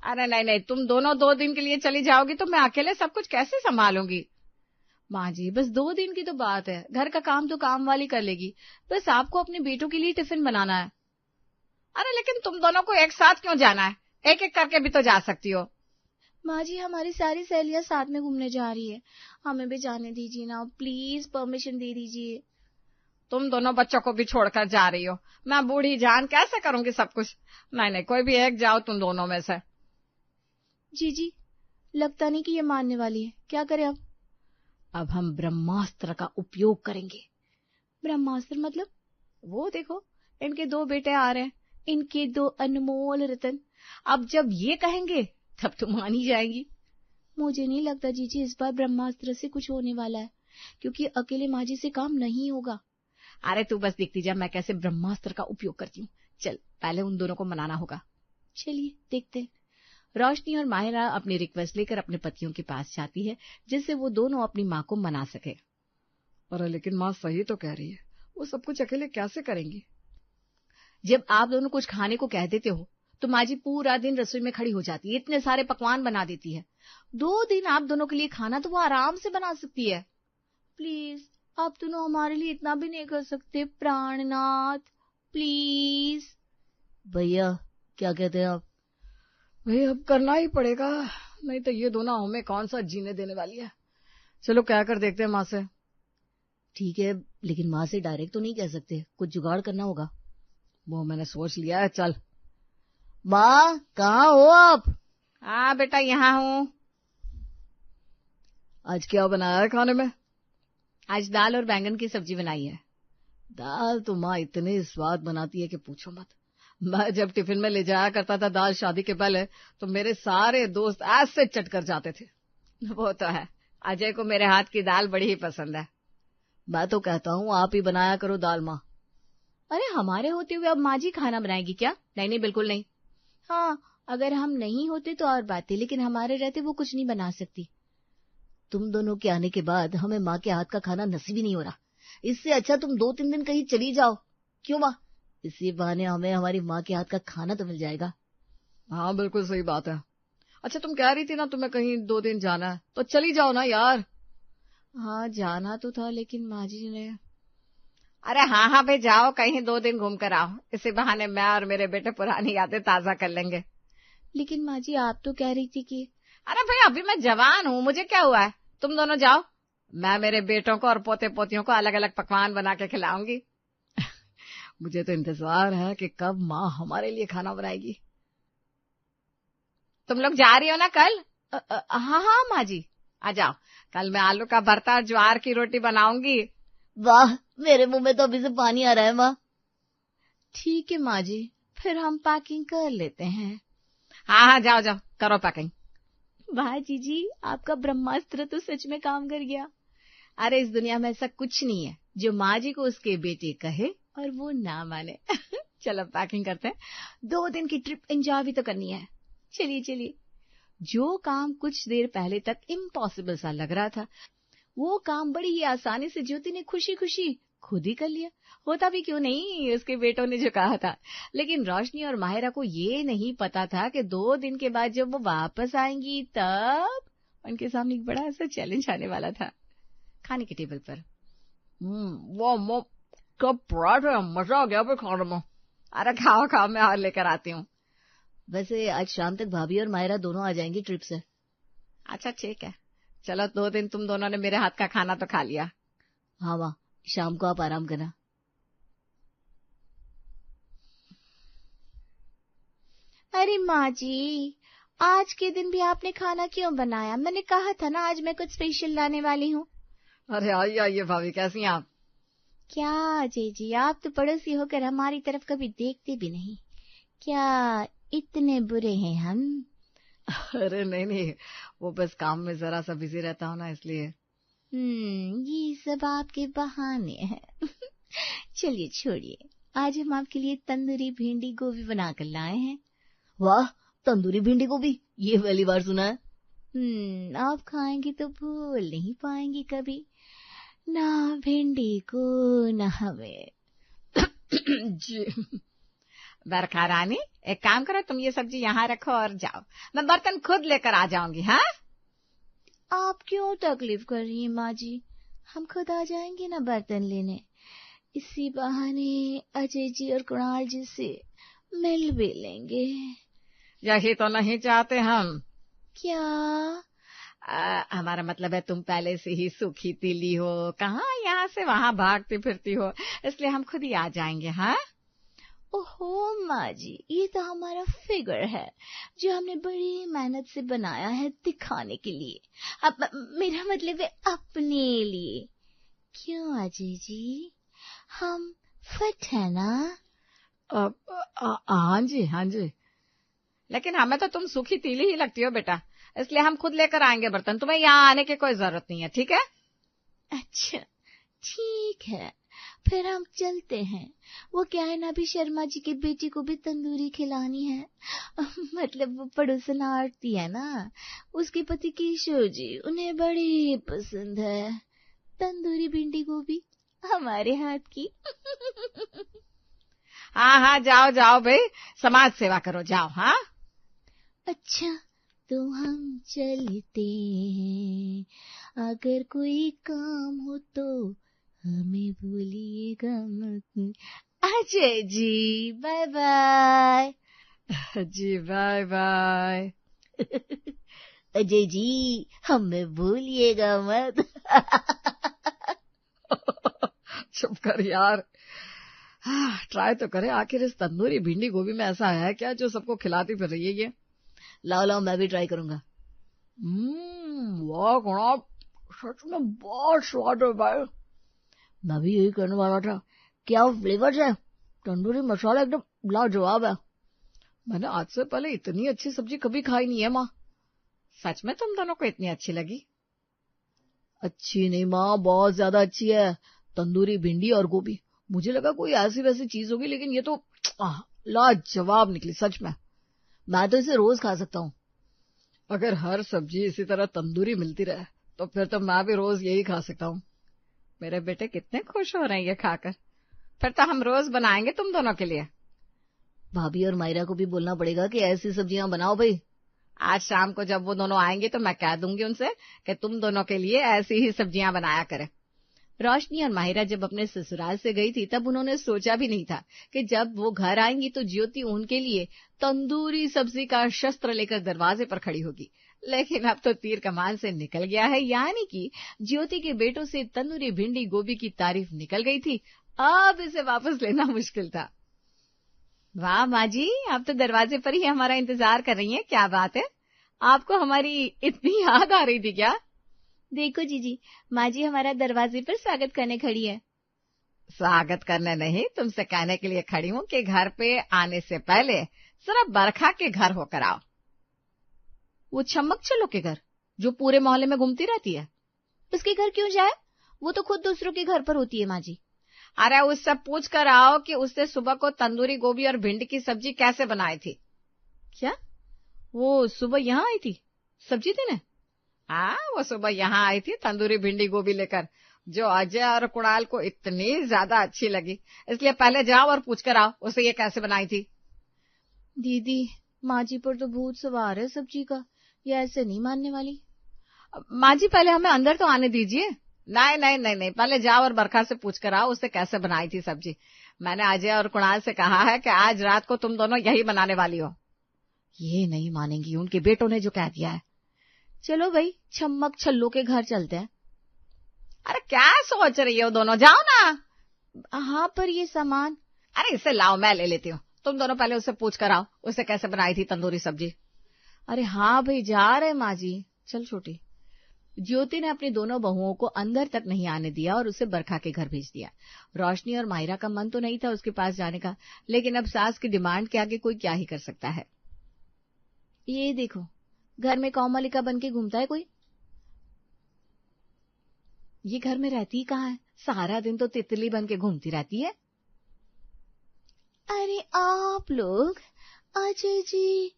अरे नहीं नहीं, तुम दोनों 2 दिन के लिए चली जाओगी तो मैं अकेले सब कुछ कैसे संभालूंगी? माँ जी, बस 2 दिन की तो बात है, घर का काम तो काम वाली कर लेगी, बस आपको अपने बेटों के लिए टिफिन बनाना है। अरे लेकिन तुम दोनों को एक साथ क्यों जाना है? एक एक करके भी तो जा सकती हो। माँ जी, हमारी सारी सहेलियां साथ में घूमने जा रही है, हमें भी जाने दीजिए ना, प्लीज परमिशन दे दीजिए। तुम दोनों बच्चों को भी छोड़कर जा रही हो, मैं बूढ़ी जान कैसे करूंगी सब कुछ? नहीं नहीं, कोई भी एक जाओ तुम दोनों में से। जी, लगता नहीं कि ये मानने वाली है, क्या करें अब हम ब्रह्मास्त्र का उपयोग करेंगे। ब्रह्मास्त्र मतलब? वो देखो, इनके 2 बेटे आ रहे हैं, इनके 2 अनमोल रतन। अब जब ये कहेंगे तब तो मान ही जाएंगी। मुझे नहीं लगता जीजी इस बार ब्रह्मास्त्र से कुछ होने वाला है, क्योंकि अकेले माँ जी से काम नहीं होगा। अरे तू बस देखती जा मैं कैसे ब्रह्मास्त्र का उपयोग करती हूँ। चल, पहले उन दोनों को मनाना होगा। चलिए देखते हैं। रोशनी और माहिरा अपनी रिक्वेस्ट लेकर अपने पतियों के पास जाती है, जिससे वो दोनों अपनी माँ को मना सके। अरे लेकिन माँ सही तो कह रही है, वो सब कुछ अकेले कैसे करेंगी? जब आप दोनों कुछ खाने को कह देते हो तो माँ जी पूरा दिन रसोई में खड़ी हो जाती है, इतने सारे पकवान बना देती है। 2 दिन आप दोनों के लिए खाना तो वो आराम से बना सकती है। प्लीज, आप दोनों हमारे लिए इतना भी नहीं कर सकते प्राणनाथ, प्लीज। भैया क्या कहते हैं आप? भाई अब करना ही पड़ेगा, नहीं तो ये दोनों हमें कौन सा जीने देने वाली है। चलो क्या कर देखते हैं माँ से। ठीक है, लेकिन माँ से डायरेक्ट तो नहीं कह सकते, कुछ जुगाड़ करना होगा। वो मैंने सोच लिया है, चल। माँ कहाँ हो आप? हाँ बेटा, यहाँ हूँ। आज क्या बनाया है खाने में? आज दाल और बैंगन की सब्जी बनाई है। दाल तो माँ इतने स्वाद बनाती है कि पूछो मत। मैं जब टिफिन में ले जाया करता था दाल शादी के पहले, तो मेरे सारे दोस्त ऐसे चट कर जाते थे। वो तो है, अजय को मेरे हाथ की दाल बड़ी ही पसंद है। मैं तो कहता हूँ आप ही बनाया करो दाल माँ। अरे हमारे होते हुए अब माँ जी खाना बनाएगी क्या? नहीं नहीं, बिल्कुल नहीं। हाँ, अगर हम नहीं होते तो और बात है, लेकिन हमारे रहते वो कुछ नहीं बना सकती। तुम दोनों के आने के बाद हमें माँ के हाथ का खाना नसीब ही नहीं हो रहा। इससे अच्छा तुम 2-3 दिन कहीं चली जाओ। क्यों माँ? इसी बहाने हमें हमारी माँ के हाथ का खाना तो मिल जाएगा। हाँ बिल्कुल सही बात है। अच्छा तुम कह रही थी ना तुम्हें कहीं 2 दिन जाना है, तो चली जाओ ना यार। हाँ जाना तो था, लेकिन माँ जी ने। अरे हाँ हाँ भाई, जाओ कहीं 2 दिन घूम कर आओ, इसी बहाने मैं और मेरे बेटे पुरानी यादें ताजा कर लेंगे। लेकिन माँ जी आप तो कह रही थी कि। अरे भाई अभी मैं जवान हूँ, मुझे क्या हुआ है, तुम दोनों जाओ, मैं मेरे बेटों को और पोते पोतियों को अलग अलग पकवान बना के खिलाऊंगी। मुझे तो इंतजार है कि कब माँ हमारे लिए खाना बनाएगी। तुम लोग जा रही हो ना कल? हाँ हाँ माँ जी। आ जाओ, कल मैं आलू का भरता और ज्वार की रोटी बनाऊंगी। वाह, मेरे मुंह में तो अभी से पानी आ रहा है माँ। ठीक है माँ जी, फिर हम पैकिंग कर लेते हैं। हाँ हाँ, जाओ जाओ करो पैकिंग। वाह जीजी, आपका ब्रह्मास्त्र तो सच में काम कर गया। अरे इस दुनिया में ऐसा कुछ नहीं है जो माँ जी को उसके बेटे कहे और वो ना माने। चलो पैकिंग करते हैं, 2 दिन की ट्रिप एंजॉय भी तो करनी है। चलिए चलिए। जो काम कुछ देर पहले तक इम्पॉसिबल सा लग रहा था, वो काम बड़ी ही आसानी से ज्योति ने खुशी खुशी खुद ही कर लिया। होता भी क्यों नहीं, उसके बेटों ने जो कहा था। लेकिन रोशनी और माहिरा को ये नहीं पता था कि 2 दिन के बाद जब वो वापस आएंगी तब उनके सामने एक बड़ा ऐसा चैलेंज आने वाला था। खाने के टेबल पर वो कब पराठा, मजा आ गया खाने में। अरे खाओ खाओ, मैं और लेकर आती हूँ। वैसे आज शाम तक भाभी और माहिरा दोनों आ जाएंगी ट्रिप से। अच्छा ठीक है, चलो 2 दिन तुम दोनों ने मेरे हाथ का खाना तो खा लिया। हाँ माँ, शाम को आप आराम करना। अरे माँ जी, आज के दिन भी आपने खाना क्यों बनाया? मैंने कहा था ना आज मैं कुछ स्पेशल लाने वाली हूँ। अरे आइए आइए भाभी, कैसी हैं आप? क्या अजय जी, आप तो पड़ोसी होकर हमारी तरफ कभी देखते भी नहीं। क्या इतने बुरे हैं हम? अरे नहीं नहीं, वो बस काम में जरा सा बिजी रहता हूँ ना, इसलिए। ये सब आपके बहाने हैं। चलिए छोड़िए, आज हम आपके लिए तंदूरी भिंडी गोभी बनाकर लाए हैं। वाह, तंदूरी भिंडी गोभी, ये पहली बार सुना है। आप खाएंगी तो भूल नहीं पाएंगी कभी, ना भिंडी को ना हमें। जी बरखा रानी, एक काम करो, तुम ये सब्जी यहाँ रखो और जाओ, मैं बर्तन खुद लेकर आ जाऊंगी। हाँ, आप क्यों तकलीफ कर रही हैं माँ जी, हम खुद आ जाएंगे ना बर्तन लेने। इसी बहाने अजय जी और कुणाल जी से मिल भी लेंगे। यही तो नहीं चाहते हम। क्या? हमारा मतलब है तुम पहले से ही सूखी तीली हो, कहाँ यहाँ से वहां भागती फिरती हो, इसलिए हम खुद ही आ जाएंगे। हाँ, ओहो माँ जी, ये तो हमारा फिगर है जो हमने बड़ी मेहनत से बनाया है दिखाने के लिए। अब मेरा मतलब है अपने लिए। क्यों अजय जी, हम फिट है ना? हाँ जी, हाँ जी, लेकिन हमें तो तुम सूखी तीली ही लगती हो बेटा, इसलिए हम खुद लेकर आएंगे बर्तन, तुम्हें यहाँ आने की कोई जरूरत नहीं है। ठीक है? अच्छा ठीक है, फिर हम चलते हैं। वो क्या है ना, अभी शर्मा जी की बेटी को भी तंदूरी खिलानी है। मतलब वो पड़ोसन आरती है ना, उसके पति किशोर जी, उन्हें बड़ी पसंद है तंदूरी भिंडी गोभी हमारे हाथ की। हाँ हाँ, जाओ जाओ भाई, समाज सेवा करो, जाओ। हाँ, अच्छा तो हम चलते हैं, अगर कोई काम हो तो हमें भूलिएगा मत। Ajay ji bye bye. जी बाय बाय। अजय जी हमें भूलिएगा मत। चुप कर यार, ट्राई तो करे, आखिर इस तंदूरी भिंडी गोभी में ऐसा है क्या जो सबको खिलाती फिर रही है ये। लाओ लाओ, मैं भी ट्राई करूंगा। वाह गुणा, सच में बहुत स्वाद है भाई। मैं भी यही कहने वाला था, क्या फ्लेवर है, तंदूरी मसाला एकदम लाजवाब है। मैंने आज से पहले इतनी अच्छी सब्जी कभी खाई नहीं है माँ। सच में तुम दोनों को इतनी अच्छी लगी? अच्छी नहीं माँ, बहुत ज्यादा अच्छी है तंदूरी भिंडी और गोभी। मुझे लगा कोई ऐसी वैसी चीज होगी, लेकिन ये तो लाजवाब निकली सच में। मैं तो इसे रोज खा सकता हूँ। अगर हर सब्जी इसी तरह तंदूरी मिलती रहे तो फिर तो मैं भी रोज यही खा सकता हूँ। मेरे बेटे कितने खुश हो रहे हैं ये खाकर। फिर तो हम रोज बनाएंगे तुम दोनों के लिए। भाभी और मायरा को भी बोलना पड़ेगा कि ऐसी सब्जियां बनाओ भाई। आज शाम को जब वो दोनों आएंगे तो मैं कह दूंगी उनसे कि तुम दोनों के लिए ऐसी ही सब्जियां बनाया करें। रोशनी और माहिरा जब अपने ससुराल से गई थी तब उन्होंने सोचा भी नहीं था कि जब वो घर आएंगी तो ज्योति उनके लिए तंदूरी सब्जी का शस्त्र लेकर दरवाजे पर खड़ी होगी। लेकिन अब तो तीर कमान से निकल गया है, यानी कि ज्योति के बेटों से तंदूरी भिंडी गोभी की तारीफ निकल गई थी, अब इसे वापस लेना मुश्किल था। वाह माँ जी, आप तो दरवाजे पर ही हमारा इंतजार कर रही हैं। क्या बात है, आपको हमारी इतनी याद आ रही थी क्या? देखो जीजी, माँ जी हमारा दरवाजे पर स्वागत करने खड़ी है। स्वागत करने नहीं, तुमसे कहने के लिए खड़ी हूँ कि घर पे आने से पहले जरा बरखा के घर होकर आओ। वो छमक चलो के घर जो पूरे मोहल्ले में घूमती रहती है, उसके घर क्यों जाए? वो तो खुद दूसरों के घर पर होती है माँ जी। अरे उससे पूछ कर आओ कि उसने सुबह को तंदूरी गोभी और भिंडी की सब्जी कैसे बनाई थी। क्या वो सुबह यहाँ आई थी सब्जी देने? हाँ, वो सुबह यहाँ आई थी तंदूरी भिंडी गोभी लेकर, जो अजय और कुणाल को इतनी ज्यादा अच्छी लगी। इसलिए पहले जाओ और पूछ कर आओ उसे ये कैसे बनाई थी। दीदी, माँ जी पर तो भूत सवार है सब्जी का, ये ऐसे नहीं मानने वाली। माँ जी पहले हमें अंदर तो आने दीजिए। नहीं नहीं नहीं नहीं, पहले जाओ और बरखा से पूछ कर आओ उससे कैसे बनाई थी सब्जी। मैंने अजय और कुणाल से कहा है कि आज रात को तुम दोनों यही बनाने वाली हो। ये नहीं मानेंगी, उनके बेटों ने जो कह दिया है। चलो भाई, छम्मक छल्लो के घर चलते हैं। अरे क्या सोच रही हो दोनों, जाओ ना। हाँ पर ये सामान। अरे इसे लाओ, मैं ले लेती हूँ। तुम दोनों पहले उससे पूछ कर आओ उससे कैसे बनाई थी तंदूरी सब्जी। अरे हाँ भाई, जा रहे माँ जी। चल छोटी। ज्योति ने अपनी दोनों बहुओं को अंदर तक नहीं आने दिया और उसे बरखा के घर भेज दिया। रोशनी और माहिरा का मन तो नहीं था उसके पास जाने का, लेकिन अब सास की डिमांड के आगे कोई क्या ही कर सकता है। ये देखो, घर में कोमलिका बन के घूमता है कोई। ये घर में रहती ही कहाँ है, सारा दिन तो तितली बन के घूमती रहती है। अरे आप लोग, अजय जी,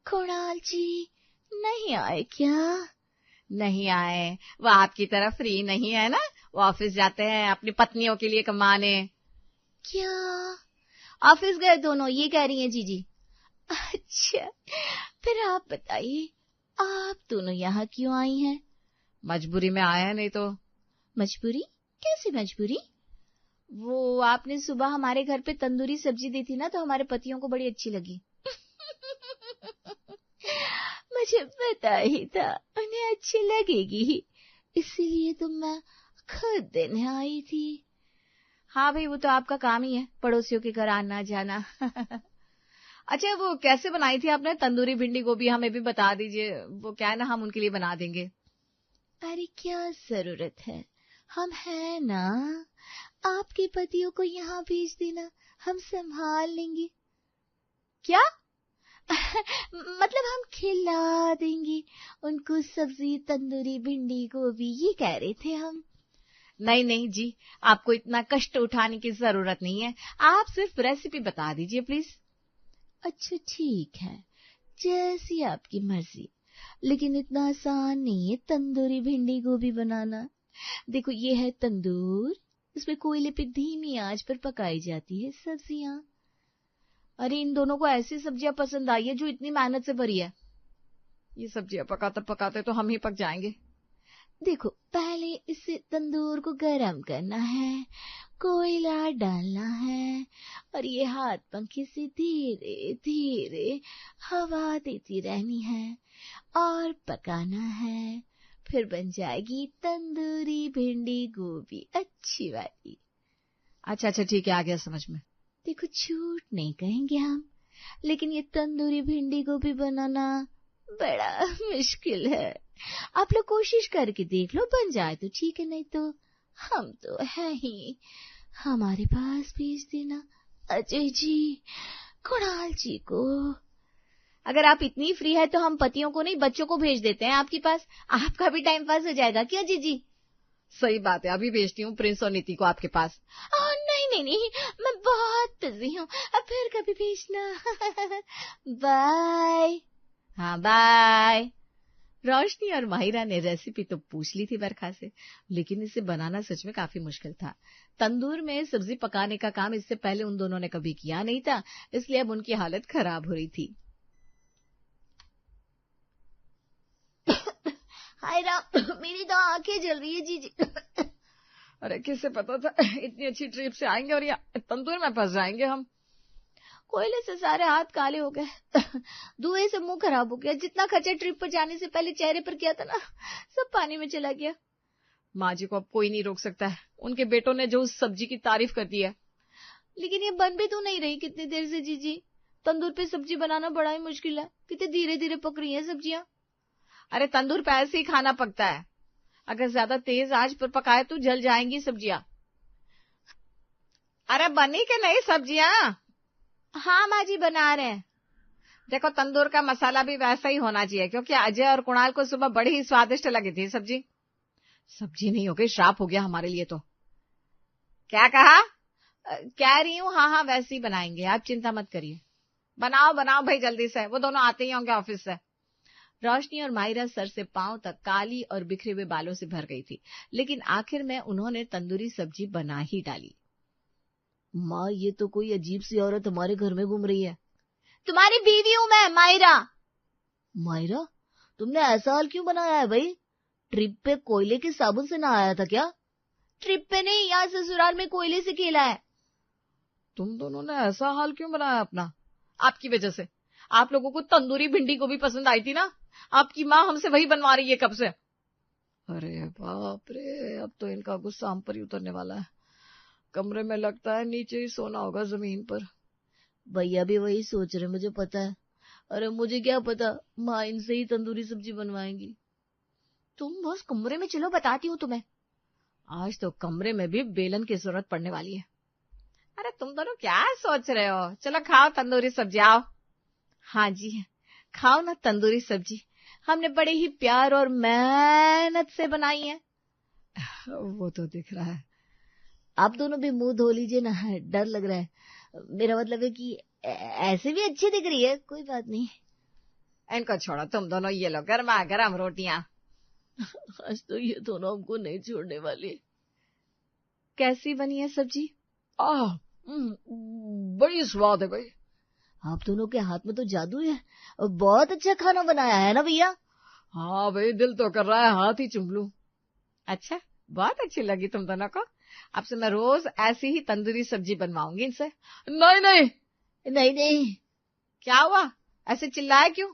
कुणाल जी नहीं आए क्या? नहीं आए, वो आपकी तरह फ्री नहीं है ना, वो ऑफिस जाते हैं अपनी पत्नियों के लिए कमाने। क्या? ऑफिस गए दोनों, ये कह रही हैं जीजी। अच्छा, फिर आप बताइए, आप दोनों यहाँ क्यों आई हैं? मजबूरी में आया है, नहीं तो। मजबूरी? कैसी मजबूरी? वो आपने सुबह हमारे घर पे तंदूरी सब्जी दी थी ना, तो हमारे पतियों को बड़ी अच्छी लगी। मुझे पता ही था उन्हें अच्छी लगेगी ही, इसीलिए तो मैं खुद देने आई थी। हाँ भाई, वो तो आपका काम ही है, पड़ोसियों के घर आना जाना। अच्छा, वो कैसे बनाई थी आपने तंदूरी भिंडी गोभी? हमें भी बता दीजिए, वो क्या है ना, हम उनके लिए बना देंगे। अरे क्या जरूरत है, हम हैं ना, आपके पतियों को यहाँ भेज देना, हम संभाल लेंगे। क्या? मतलब हम खिला देंगे उनको सब्जी, तंदूरी भिंडी गोभी, ये कह रहे थे हम। नहीं नहीं जी, आपको इतना कष्ट उठाने की जरूरत नहीं है, आप सिर्फ रेसिपी बता दीजिए प्लीज। अच्छा ठीक है, जैसी आपकी मर्जी, लेकिन इतना आसान नहीं है तंदूरी भिंडी गोभी बनाना। देखो, ये है तंदूर, इसमें कोयले पे धीमी आंच पर पकाई जाती है सब्जियां। अरे, इन दोनों को ऐसी सब्जियां पसंद आई है जो इतनी मेहनत से भरी है। ये सब्जियां पकाते पकाते तो हम ही पक जाएंगे। देखो, पहले इसे तंदूर को गरम करना है, कोयला डालना है, और ये हाथ पंखे से धीरे धीरे हवा देती रहनी है और पकाना है। फिर बन जाएगी तंदूरी भिंडी गोभी अच्छी वाली। अच्छा अच्छा, ठीक है, आ गया समझ में। देखो, झूठ नहीं कहेंगे हम, लेकिन ये तंदूरी भिंडी गोभी बनाना बड़ा मुश्किल है। आप लोग कोशिश करके देख लो, बन जाए तो ठीक है, नहीं तो हम तो है ही, हमारे पास भेज देना अजय जी, कुणाल जी को। अगर आप इतनी फ्री है तो हम पतियों को नहीं, बच्चों को भेज देते हैं आपके पास, आपका भी टाइम पास हो जाएगा। क्या जीजी? सही बात है, अभी भेजती हूँ प्रिंस और नीति को आपके पास। नहीं नहीं नहीं, मैं बहुत बिजी हूँ, अब फिर कभी भेजना। बाय। हाँ, बाय। रोशनी और माहिरा ने रेसिपी तो पूछ ली थी बरखा से, लेकिन इसे बनाना सच में काफी मुश्किल था। तंदूर में सब्जी पकाने का काम इससे पहले उन दोनों ने कभी किया नहीं था, इसलिए अब उनकी हालत खराब हो रही थी। हाय राम, मेरी तो आंखें जल रही है जीजी। अरे, किसे पता था इतनी अच्छी ट्रिप से आएंगे और यहाँ तंदूर में फंस जाएंगे हम। कोयले से सारे हाथ काले हो गए, धुएं से मुंह खराब हो गया, जितना खर्चा ट्रिप पर जाने से पहले चेहरे पर किया था ना, सब पानी में चला गया। माँ जी को अब कोई नहीं रोक सकता है, उनके बेटों ने जो उस सब्जी की तारीफ कर दी है। लेकिन ये बन भी तो नहीं रही कितनी देर से जीजी, तंदूर पे सब्जी बनाना बड़ा ही मुश्किल है, कितने धीरे धीरे पक रही है सब्जियां। अरे, तंदूर पे ऐसे ही खाना पकता है, अगर ज्यादा तेज आंच पर पकाए तो जल जाएंगी सब्जियां। अरे, बनी के नहीं सब्जियां? हाँ माँ जी, बना रहे हैं। देखो, तंदूर का मसाला भी वैसा ही होना चाहिए, क्योंकि अजय और कुणाल को सुबह बड़ी ही स्वादिष्ट लगी थी सब्जी। सब्जी नहीं हो गई, श्राप हो गया हमारे लिए तो। क्या कहा? कह रही हूँ, हाँ हाँ, वैसे ही बनाएंगे, आप चिंता मत करिए। बनाओ बनाओ भाई, जल्दी से, वो दोनों आते ही होंगे ऑफिस से। रोशनी और माहिरा सर से पांव तक काली और बिखरे हुए बालों से भर गई थी, लेकिन आखिर में उन्होंने तंदूरी सब्जी बना ही डाली। माँ, ये तो कोई अजीब सी औरत हमारे घर में घूम रही है। तुम्हारी बीवी हूं मैं, माहिरा। माहिरा, तुमने ऐसा हाल क्यों बनाया है भाई? ट्रिप पे कोयले के साबुन से नहाया था क्या? ट्रिप पे नहीं, यहाँ ससुराल में कोयले से खेला है। तुम दोनों ने ऐसा हाल क्यों बनाया अपना? आपकी वजह से। आप लोगों को तंदूरी भिंडी को भी पसंद आई थी ना, आपकी माँ हमसे वही बनवा रही है कब से। अरे बाप रे, अब तो इनका गुस्सा हम पर ही उतरने वाला है। कमरे में लगता है नीचे ही सोना होगा, जमीन पर। भैया भी वही सोच रहे, मुझे पता है। अरे मुझे क्या पता, माँ इनसे ही तंदूरी सब्जी बनवाएंगी। तुम बस कमरे में चलो, बताती हूँ तुम्हें। आज तो कमरे में भी बेलन की जरूरत पड़ने वाली है। अरे तुम दोनों क्या सोच रहे हो? चलो खाओ तंदूरी सब्जी, आओ। हाँ जी, खाओ ना तंदूरी सब्जी, हमने बड़े ही प्यार और मेहनत से बनाई है। वो तो दिख रहा है। आप दोनों भी मुंह धो लीजिए ना, डर लग रहा है। मेरा मतलब है कि ऐसे भी अच्छी दिख रही है, कोई बात नहीं। इनको छोड़ो, तुम दोनों ये लो गर्मा गर्म रोटियां। आज तो ये दोनों हमको नहीं छोड़ने वाले। कैसी बनी है सब्जी? बड़ी स्वाद है भाई। आप दोनों के हाथ में तो जादू है और बहुत अच्छा खाना बनाया है ना भैया। हाँ भाई, दिल तो कर रहा है हाथ ही चूम लूं। अच्छा, बहुत अच्छी लगी तुम दोनों को। अब से मैं रोज ऐसी ही तंदूरी सब्जी बनवाऊंगी इनसे। नहीं नहीं नहीं नहीं। क्या हुआ, ऐसे चिल्लाए क्यों?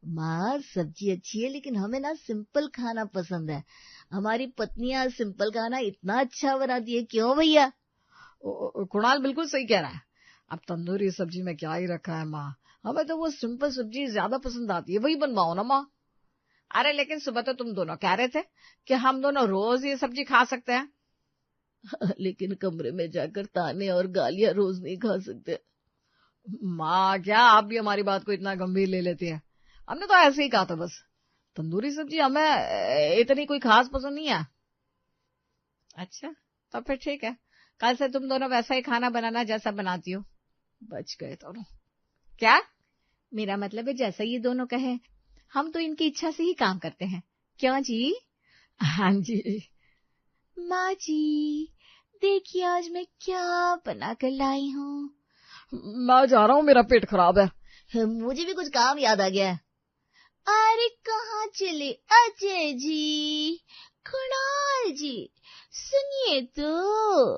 माँ, सब्जी अच्छी है लेकिन हमें ना सिंपल खाना पसंद है। हमारी पत्नियां सिंपल खाना इतना अच्छा बनाती है, क्यों भैया? कुणाल बिल्कुल सही कह रहा है। अब तंदूरी सब्जी में क्या ही रखा है माँ, हमें तो वो सिंपल सब्जी ज्यादा पसंद आती है, वही बनवाओ ना माँ। अरे लेकिन सुबह तो तुम दोनों कह रहे थे कि हम दोनों रोज ये सब्जी खा सकते हैं। लेकिन कमरे में जाकर ताने और गालियां रोज नहीं खा सकते। माँ, क्या आप भी हमारी बात को इतना गंभीर ले लेती हैं? हमने तो ऐसे ही कहा था बस। तंदूरी सब्जी हमें इतनी कोई खास पसंद नहीं है। अच्छा, तो फिर ठीक है, कल से तुम दोनों वैसा ही खाना बनाना जैसा बनाती हो। बच गए दोनों। क्या? मेरा मतलब है जैसा ये दोनों कहे, हम तो इनकी इच्छा से ही काम करते हैं। क्यों जी? हाँ जी। माँ जी, देखिए आज मैं क्या बना कर लाई हूँ। मैं जा रहा हूँ, मेरा पेट खराब है। मुझे भी कुछ काम याद आ गया है। अरे कहाँ चले अजय जी, कुणाल जी, सुनिए तो।